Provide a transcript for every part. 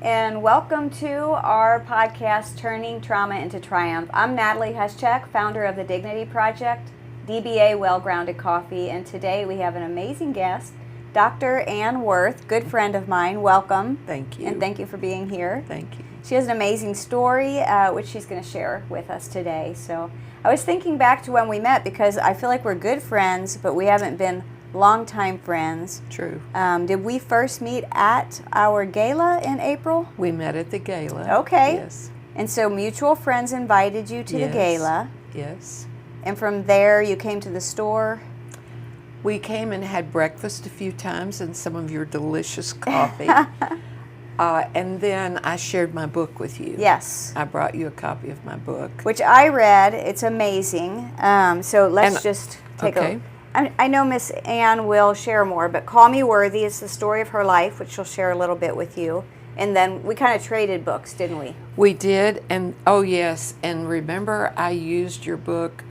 and welcome to our podcast, Turning Trauma into Triumph. I'm Natalie Huschek, founder of the Dignity Project, DBA Well Grounded Coffee, and today we have an amazing guest, Dr. Ann Worth, good friend of mine. Welcome. Thank you. And thank you for being here. Thank you. She has an amazing story, which she's going to share with us today. So I was thinking back to when we met because I feel like we're good friends, but we haven't been longtime friends. True. Did we first meet at our gala in April? We met at the gala. Okay. Yes. And so mutual friends invited you to the gala. Yes. And from there you came to the store. We came and had breakfast a few times and some of your delicious coffee. And then I shared my book with you. Yes. I brought you a copy of my book. Which I read. It's amazing. So let's just take a... I know Miss Ann will share more, but Call Me Worthy is the story of her life, which she'll share a little bit with you. And then we kind of traded books, didn't we? We did. And oh, yes. And remember, I used your book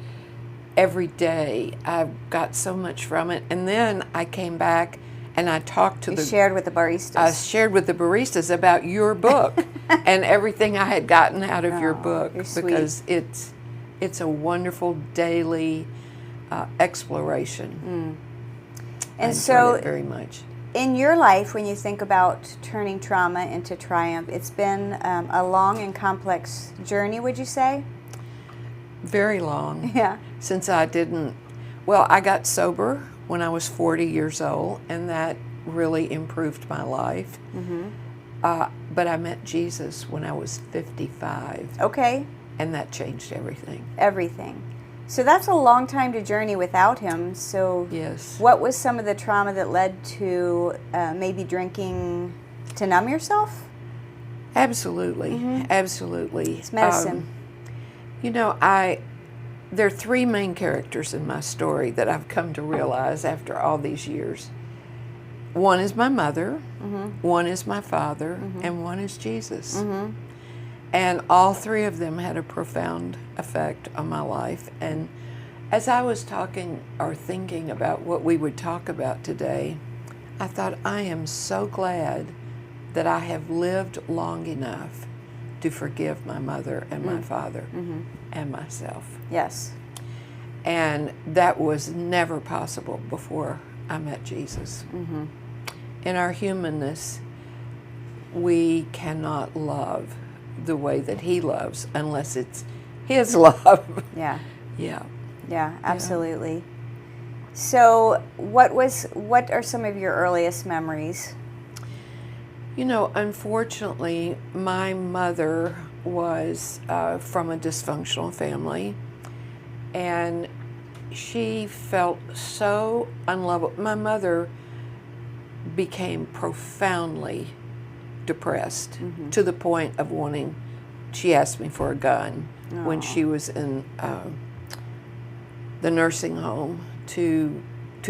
every day. I got so much from it. And then I came back and I talked to shared with the baristas. I shared with the baristas about your book and everything I had gotten out of your book, because it's a wonderful daily exploration. And so, it very much. In your life, when you think about turning trauma into triumph, it's been a long and complex journey, would you say? Very long. Yeah. Since I got sober when I was 40 years old, and that really improved my life. Mm-hmm. But I met Jesus when I was 55. Okay. And that changed everything. Everything. So that's a long time to journey without him. So yes. What was some of the trauma that led to maybe drinking to numb yourself? Absolutely. Mm-hmm. Absolutely. It's medicine. There are three main characters in my story that I've come to realize after all these years. One is my mother, mm-hmm. one is my father, mm-hmm. and one is Jesus. Mm-hmm. And all three of them had a profound effect on my life. And as I was talking or thinking about what we would talk about today, I thought, I am so glad that I have lived long enough to forgive my mother and my father mm-hmm. and myself. Yes. And that was never possible before I met Jesus. Mm-hmm. In our humanness, we cannot love the way that he loves unless it's his love. Yeah. Yeah. Yeah, absolutely. Yeah. So what are some of your earliest memories? Unfortunately, my mother was from a dysfunctional family, and she felt so unlovable. My mother became profoundly depressed mm-hmm. to the point of she asked me for a gun when she was in the nursing home to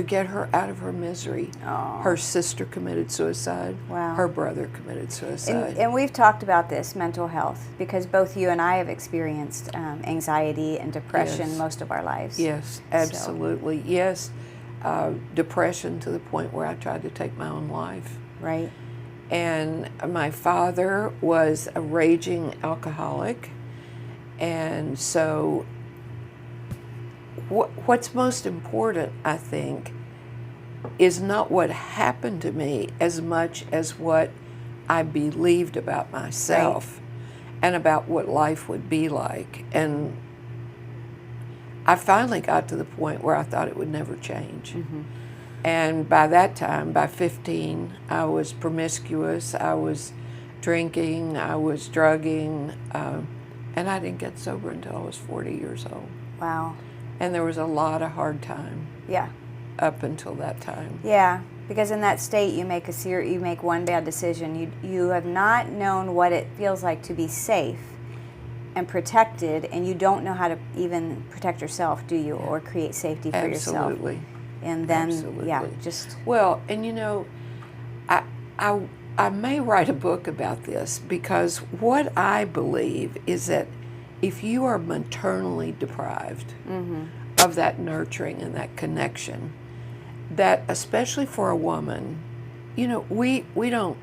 get her out of her misery. Her sister committed suicide. Wow. Her brother committed suicide. And we've talked about this, mental health, because both you and I have experienced anxiety and depression most of our lives. Yes, absolutely. So. Yes, depression to the point where I tried to take my own life. Right. And my father was a raging alcoholic, and so what's most important, I think, is not what happened to me as much as what I believed about myself and about what life would be like. And I finally got to the point where I thought it would never change. Mm-hmm. And by that time, by 15, I was promiscuous, I was drinking, I was drugging, and I didn't get sober until I was 40 years old. Wow. And there was a lot of hard time. Yeah. Up until that time. Yeah, because in that state you make one bad decision. You have not known what it feels like to be safe and protected, and you don't know how to even protect yourself, do you, or create safety for yourself. Absolutely. And then, Well, and I may write a book about this, because what I believe is that if you are maternally deprived mm-hmm. of that nurturing and that connection, that especially for a woman, we don't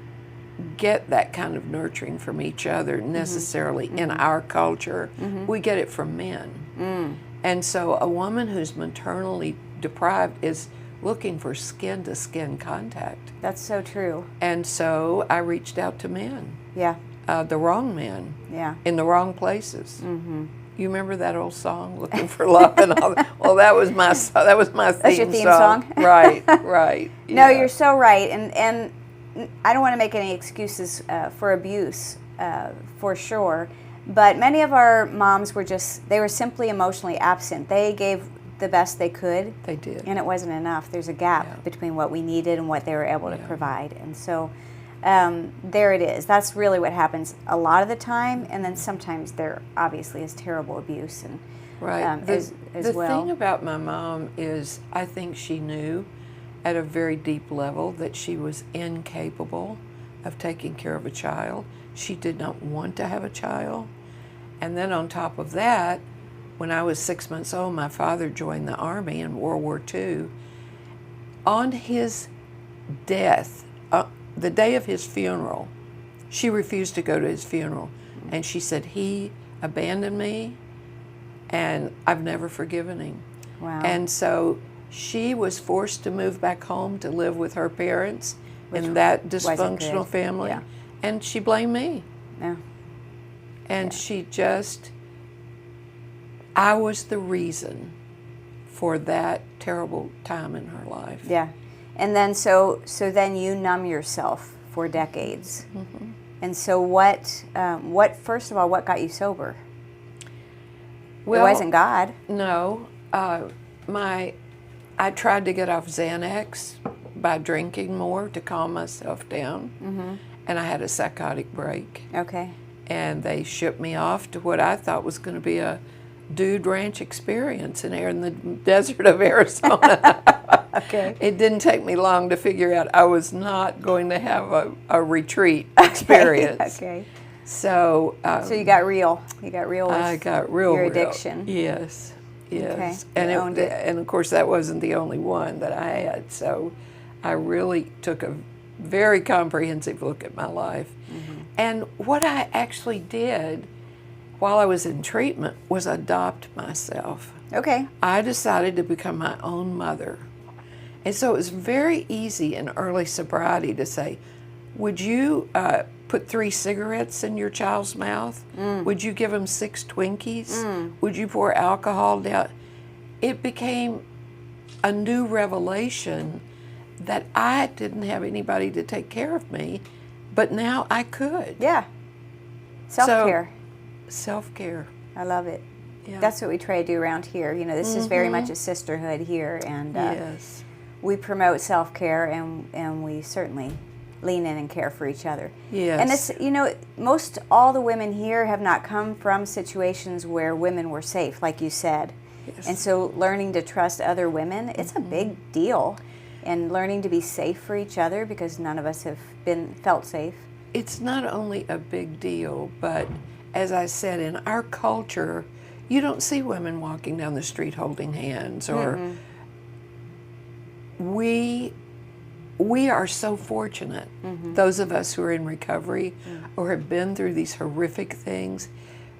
get that kind of nurturing from each other necessarily in our culture. We get it from men. And so a woman who's maternally deprived is looking for skin-to-skin contact. That's so true. And so I reached out to men. Yeah. The wrong men. Yeah. In the wrong places. You remember that old song, "Looking for Love" and all that? Well, that was my theme. That's your theme song? Right, right. No, yeah. you're so right. And I don't want to make any excuses for abuse, for sure. But many of our moms they were simply emotionally absent. They gave the best they could. They did. And it wasn't enough. There's a gap between what we needed and what they were able to provide. And so there it is. That's really what happens a lot of the time. And then sometimes there obviously is terrible abuse and as the well. thing about my mom is I think she knew at a very deep level that she was incapable of taking care of a child. She did not want to have a child. And then on top of that, when I was 6 months old, my father joined the Army in World War II. On his death, the day of his funeral, she refused to go to his funeral. And she said, "He abandoned me, and I've never forgiven him." Wow. And so she was forced to move back home to live with her parents Which in that wasn't dysfunctional good. family. Yeah. And she blamed me. Yeah. And she just, I was the reason for that terrible time in her life. Yeah. And then so then you numb yourself for decades. And so what first of all, what got you sober? Well, it wasn't God. No. I tried to get off Xanax by drinking more to calm myself down. And I had a psychotic break. Okay. And they shipped me off to what I thought was going to be a dude ranch experience in the desert of Arizona. Okay. It didn't take me long to figure out I was not going to have a retreat experience. Okay. So you got real. You got real with I got real. your addiction. Yes. Yes. Okay. And and of course that wasn't the only one that I had. So I really took a very comprehensive look at my life. And what I actually did while I was in treatment was adopt myself. Okay. I decided to become my own mother. And so it was very easy in early sobriety to say, would you put 3 cigarettes in your child's mouth? Would you give them 6 Twinkies? Would you pour alcohol down? It became a new revelation that I didn't have anybody to take care of me, but now I could. Yeah. Self-care. Self-care. I love it. Yeah. That's what we try to do around here. You know, this is very much a sisterhood here, and Yes. we promote self-care, and we certainly lean in and care for each other. Yes. And this, you know, most all the women here have not come from situations where women were safe, like you said. Yes. And so learning to trust other women, it's a big deal. And learning to be safe for each other, because none of us have felt safe. It's not only a big deal, but as I said, in our culture, you don't see women walking down the street holding hands, or we are so fortunate, those of us who are in recovery or have been through these horrific things,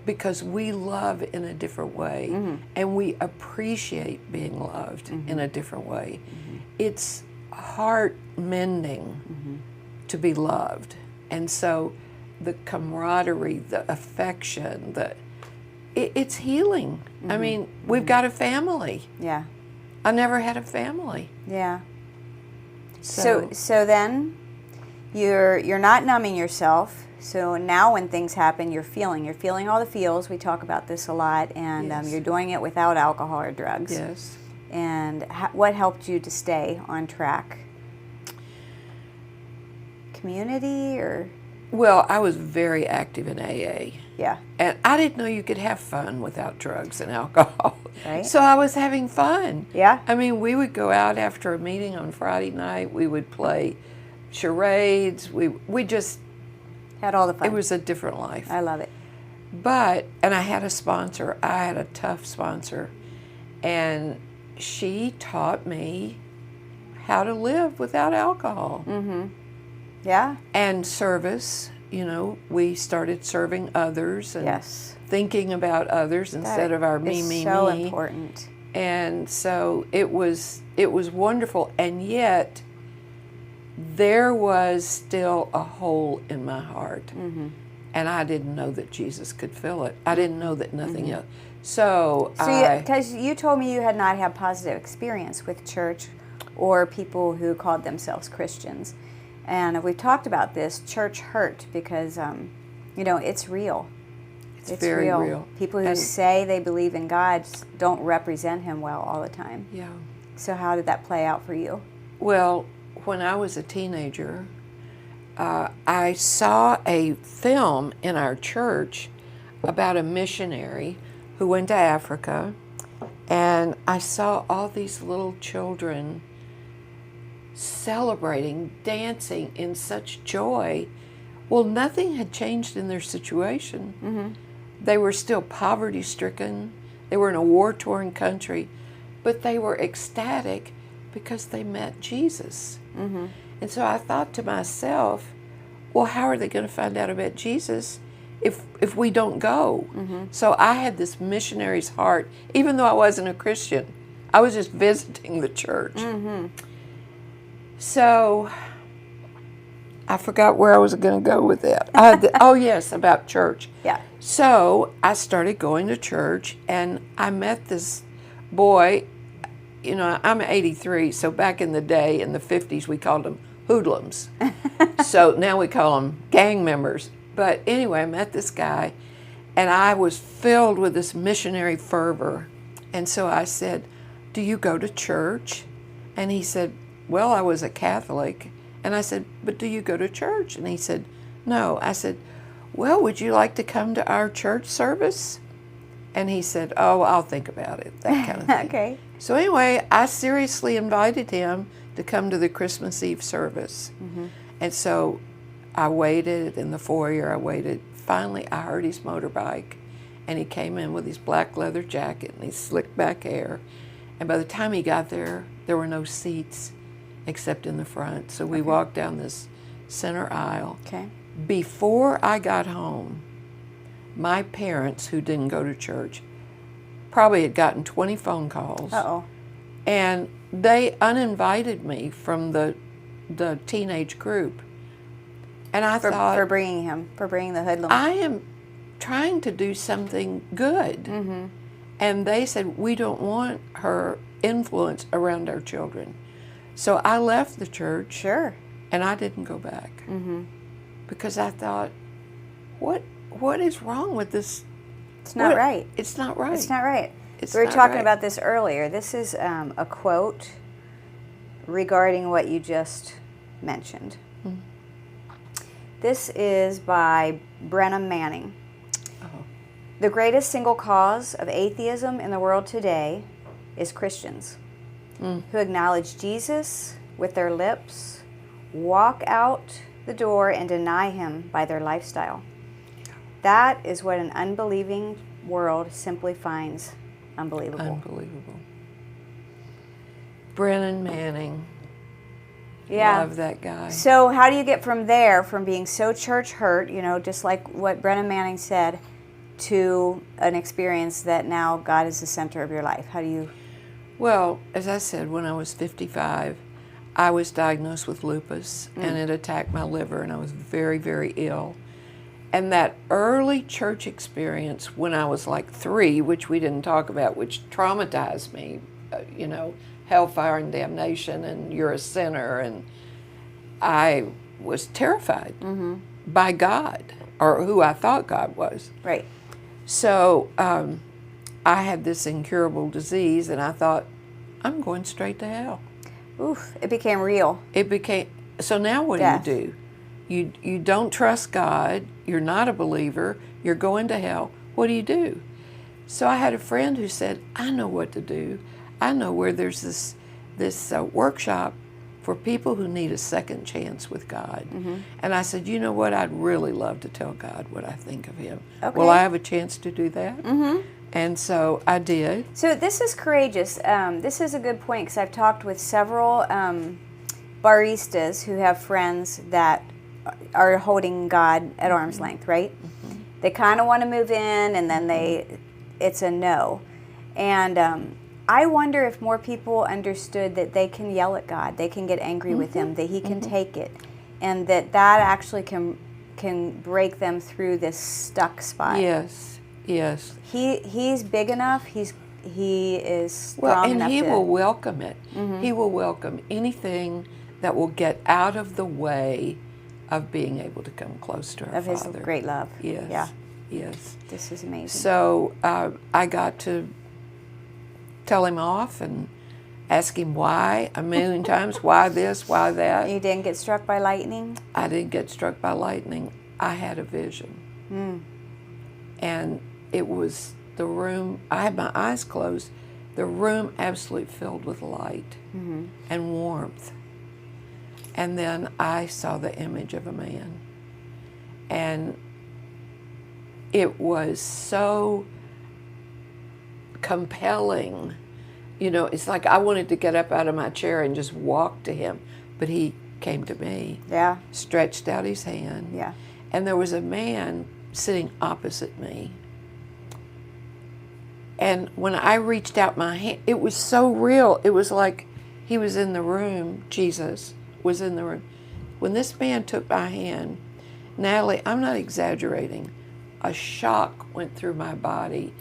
because we love in a different way, and we appreciate being loved in a different way. It's heart mending to be loved. And so the camaraderie, the affection, it's healing. I mean, we've got a family. Yeah. I never had a family. Yeah. So then you're not numbing yourself. So now when things happen, you're feeling all the feels. We talk about this a lot, and Yes. you're doing it without alcohol or drugs. Yes. And what helped you to stay on track? Community or? Well, I was very active in AA. Yeah. And I didn't know you could have fun without drugs and alcohol. Right. So I was having fun. Yeah. I mean, we would go out after a meeting on Friday night. We would play charades. We just Had all the fun. It was a different life. I love it. And I had a sponsor. I had a tough sponsor. And she taught me how to live without alcohol. Yeah. And service, we started serving others and Yes. thinking about others instead of our me, me, so me. important. And so it was wonderful, and yet there was still a hole in my heart. Mm-hmm. And I didn't know that Jesus could fill it. I didn't know that nothing else. So because you told me you had not had positive experience with church or people who called themselves Christians. And we've talked about this, church hurt, because, it's real. It's very real. People who say they believe in God don't represent Him well all the time. Yeah. So how did that play out for you? Well, when I was a teenager, I saw a film in our church about a missionary who went to Africa, and I saw all these little children celebrating, dancing in such joy. Well, nothing had changed in their situation. Mm-hmm. They were still poverty-stricken. They were in a war-torn country, but they were ecstatic because they met Jesus. Mm-hmm. And so I thought to myself, well, how are they going to find out about Jesus if we don't go? Mm-hmm. So I had this missionary's heart, even though I wasn't a Christian. I was just visiting the church. Mm-hmm. So I forgot where I was going to go with that. Oh, yes, about church. Yeah. So I started going to church, and I met this boy. I'm 83, so back in the day, in the 50s, we called them hoodlums. So now we call them gang members. But anyway, I met this guy, and I was filled with this missionary fervor. And so I said, do you go to church? And he said, well, I was a Catholic. And I said, but do you go to church? And he said, no. I said, well, would you like to come to our church service? And he said, oh, I'll think about it, that kind of thing. Okay. So anyway, I seriously invited him to come to the Christmas Eve service. Mm-hmm. And so I waited in the foyer, I waited. Finally, I heard his motorbike, and he came in with his black leather jacket and his slick back hair. And by the time he got there were no seats except in the front. So we walked down this center aisle. Okay. Before I got home, my parents, who didn't go to church, probably had gotten 20 phone calls. Uh-oh. And they uninvited me from the teenage group. And I thought, for bringing the hoodlum. I am trying to do something good. Mm-hmm. And they said, we don't want her influence around our children. So I left the church. Sure. And I didn't go back. Mm-hmm. Because I thought, what is wrong with this? It's not right. It's not right. It's not right. It's We were not talking right. about this earlier. This is a quote regarding what you just mentioned. Mm. This is by Brenham Manning. Oh. The greatest single cause of atheism in the world today is Christians who acknowledge Jesus with their lips, walk out the door, and deny Him by their lifestyle. That is what an unbelieving world simply finds unbelievable. Unbelievable. Brennan Manning. Yeah. Love that guy. So how do you get from there, from being so church hurt, just like what Brennan Manning said, to an experience that now God is the center of your life? How do you... Well, as I said, when I was 55, I was diagnosed with lupus, and it attacked my liver, and I was very, very ill. And that early church experience when I was like 3, which we didn't talk about, which traumatized me, hellfire and damnation, and you're a sinner, and I was terrified by God, or who I thought God was. Right. So I had this incurable disease, and I thought, I'm going straight to hell. Oof, it became real. So now what Death. do? You don't trust God, you're not a believer, you're going to hell. What do? So I had a friend who said, I know what to do. I know where there's this workshop for people who need a second chance with God. And I said, you know what, I'd really love to tell God what I think of Him. Okay. Will I have a chance to do that? And so I did. So this is courageous. This is a good point, because I've talked with several baristas who have friends that are holding God at arm's length, right? They kind of want to move in, and then it's a no. And I wonder if more people understood that they can yell at God, they can get angry with Him, that He can take it, and that actually can break them through this stuck spot. Yes, yes. He's big enough. He is strong well, and enough. He to, will welcome it. He will welcome anything that will get out of the way of being able to come close to our of Father. His great love. Yes. Yeah. Yes. This is amazing. So I got to tell Him off and ask Him why a million times. Why this? Why that? You didn't get struck by lightning? I didn't get struck by lightning. I had a vision. And it was the room, I had my eyes closed, the room absolutely filled with light and warmth. And then I saw the image of a man. And it was so compelling. You know, it's like I wanted to get up out of my chair and just walk to him. But he came to me, stretched out his hand. Yeah. And there was a man sitting opposite me. And when I reached out my hand, it was so real. It was like he was in the room, Jesus was in the room. When this man took my hand, Natalie, I'm not exaggerating, a shock went through my body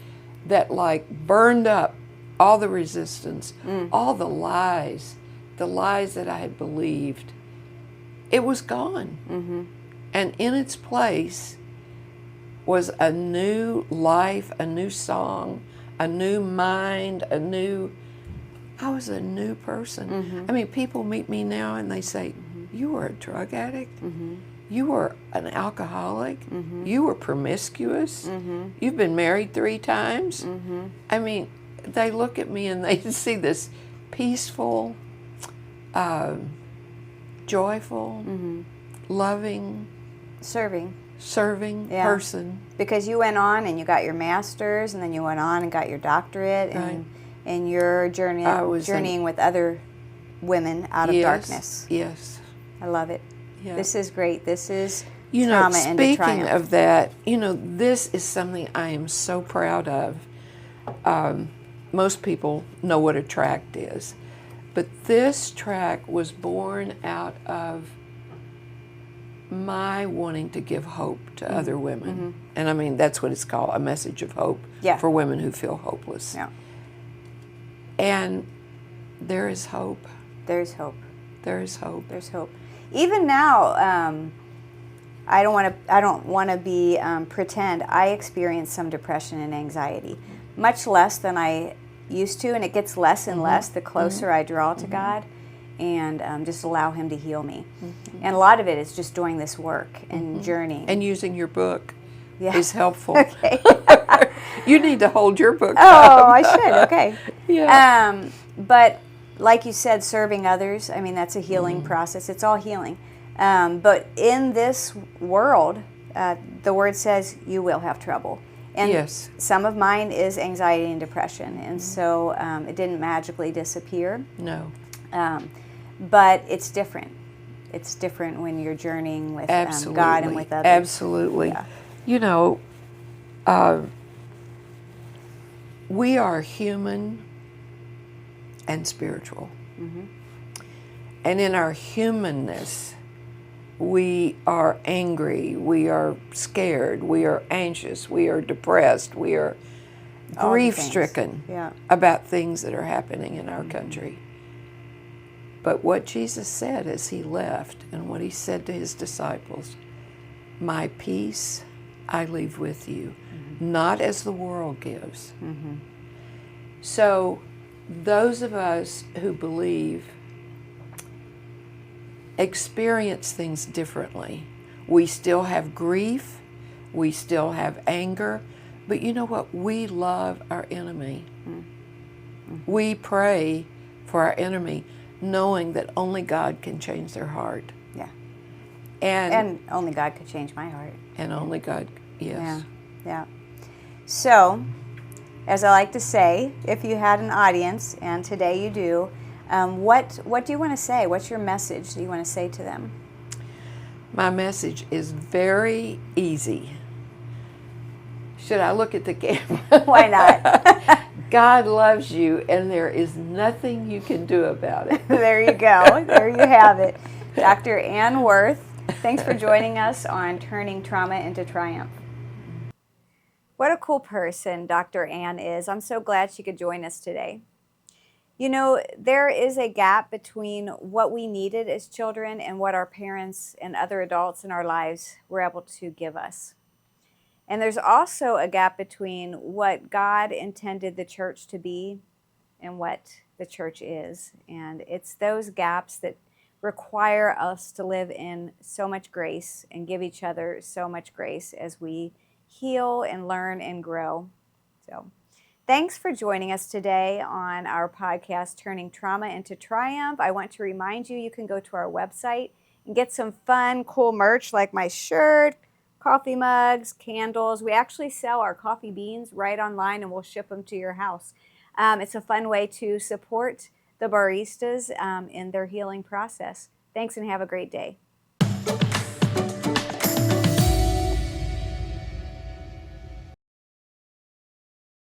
that like burned up all the resistance, all the lies that I had believed. It was gone. And in its place was a new life, a new song, a new mind, I was a new person. I mean, people meet me now and they say, you were a drug addict? You were an alcoholic? You were promiscuous? You've been married 3 times? I mean, they look at me and they see this peaceful, joyful, loving, serving person. Because you went on and you got your master's, and then you went on and got your doctorate, and you're journeying with other women out of darkness. Yes. I love it. Yeah. This is great. This is Trauma2Triumph. Trauma2Triumph. Speaking of that, this is something I am so proud of. Most people know what a tract is, but this tract was born out of my wanting to give hope to other women. And I mean, that's what it's called, a message of hope for women who feel hopeless. Yeah. And there is hope. There's hope. There is hope. There's hope. Even now, I don't want to be pretend. I experience some depression and anxiety, much less than I used to, and it gets less and less the closer I draw to God, and just allow Him to heal me. And a lot of it is just doing this work and journeying. And using your book is helpful. Okay. You need to hold your book Oh, up. I should. Okay. Yeah. But like you said, serving others, I mean, that's a healing process. It's all healing. But in this world, the Word says you will have trouble. And some of mine is anxiety and depression. And so it didn't magically disappear. No. But it's different. It's different when you're journeying with God and with others. Absolutely. Yeah. We are human and spiritual. And in our humanness, we are angry, we are scared, we are anxious, we are depressed, we are grief-stricken about things that are happening in our country. But what Jesus said as He left, and what He said to His disciples, my peace I leave with you, not as the world gives. So those of us who believe experience things differently. We still have grief, we still have anger, but you know what? We love our enemy. We pray for our enemy, knowing that only God can change their heart. Yeah. And only God could change my heart. And only God, yes. Yeah. So, as I like to say, if you had an audience, and today you do, what do you want to say? What's your message that you want to say to them? My message is very easy. Should I look at the camera? Why not? God loves you, and there is nothing you can do about it. There you go. There you have it. Dr. Ann Worth, thanks for joining us on Turning Trauma into Triumph. What a cool person Dr. Ann is. I'm so glad she could join us today. You know, there is a gap between what we needed as children and what our parents and other adults in our lives were able to give us. And there's also a gap between what God intended the church to be and what the church is. And it's those gaps that require us to live in so much grace and give each other so much grace as we heal and learn and grow. So thanks for joining us today on our podcast, Turning Trauma into Triumph. I want to remind you, you can go to our website and get some fun, cool merch like my shirt, coffee mugs, candles. We actually sell our coffee beans right online, and we'll ship them to your house. It's a fun way to support the baristas in their healing process. Thanks, and have a great day.